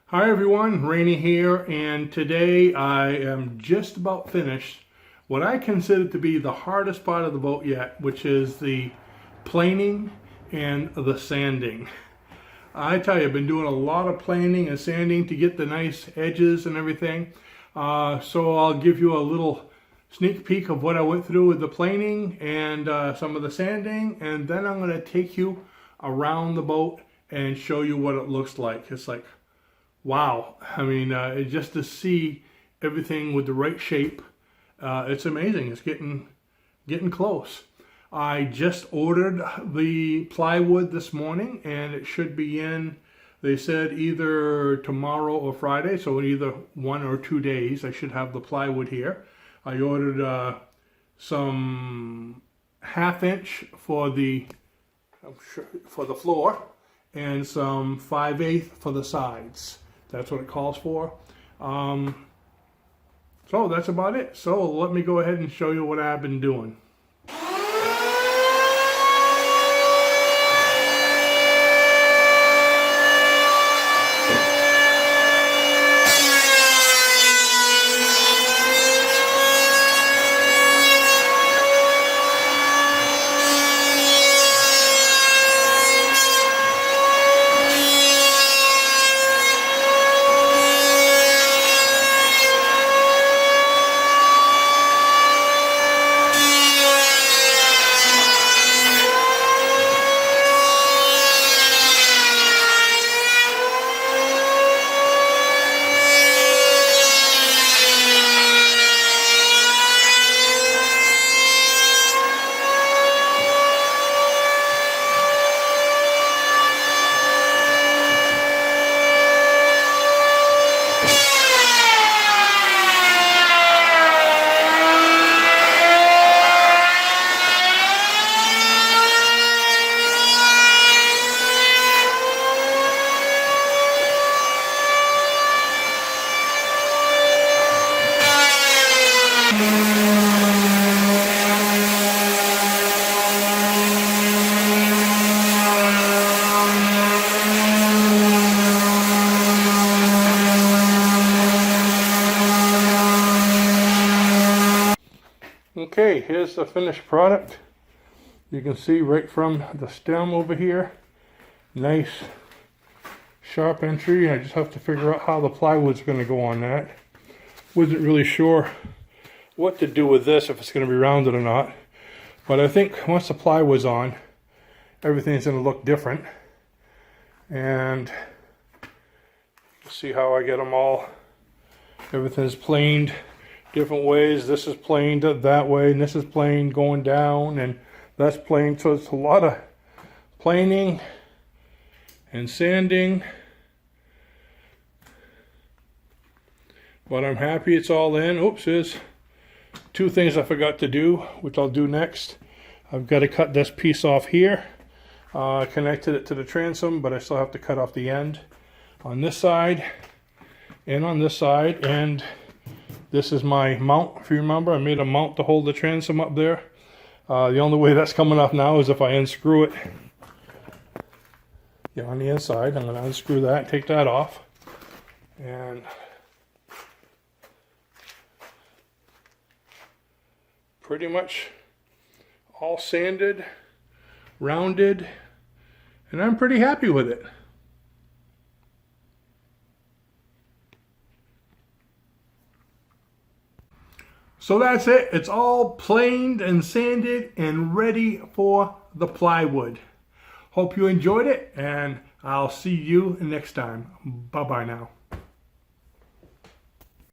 Hi everyone, Rainey here, and today I am just about finished what I consider to be the hardest part of the boat yet, which is the planing and the sanding. I tell you, I've been doing a lot of planing and sanding to get the nice edges and everything. So I'll give you a little sneak peek of what I went through with the planing and some of the sanding, and then I'm going to take you around the boat and show you what it looks like. It's like, wow. I mean, just to see everything with the right shape, it's amazing. It's getting close. I just ordered the plywood this morning, and it should be in, they said, either tomorrow or Friday, so in either 1 or 2 days I should have the plywood here. I ordered some 1/2 inch for the floor and some 5/8 for the sides. That's what it calls for. So that's about it. So let me go ahead and show you what I've been doing. Okay, here's the finished product. You can see right from the stem over here, nice sharp entry. I just have to figure out how the plywood's going to go on that. Wasn't really sure what to do with this, if it's going to be rounded or not, but I think once the plywood's on, everything's going to look different. And you'll see how I get them all. Everything's planed different ways. This is planed that way, and this is planed going down, and that's planed. So it's a lot of planing and sanding, but I'm happy it's all in. Oops, there's 2 things I forgot to do, which I'll do next. I've got to cut this piece off here. I connected it to the transom, but I still have to cut off the end on this side and on this side. And this is my mount. If you remember, I made a mount to hold the transom up there. The only way that's coming off now is if I unscrew it. Yeah, on the inside, I'm going to unscrew that, take that off, and pretty much all sanded, rounded, and I'm pretty happy with it. So that's it. It's all planed and sanded and ready for the plywood. Hope you enjoyed it, and I'll see you next time. Bye-bye now.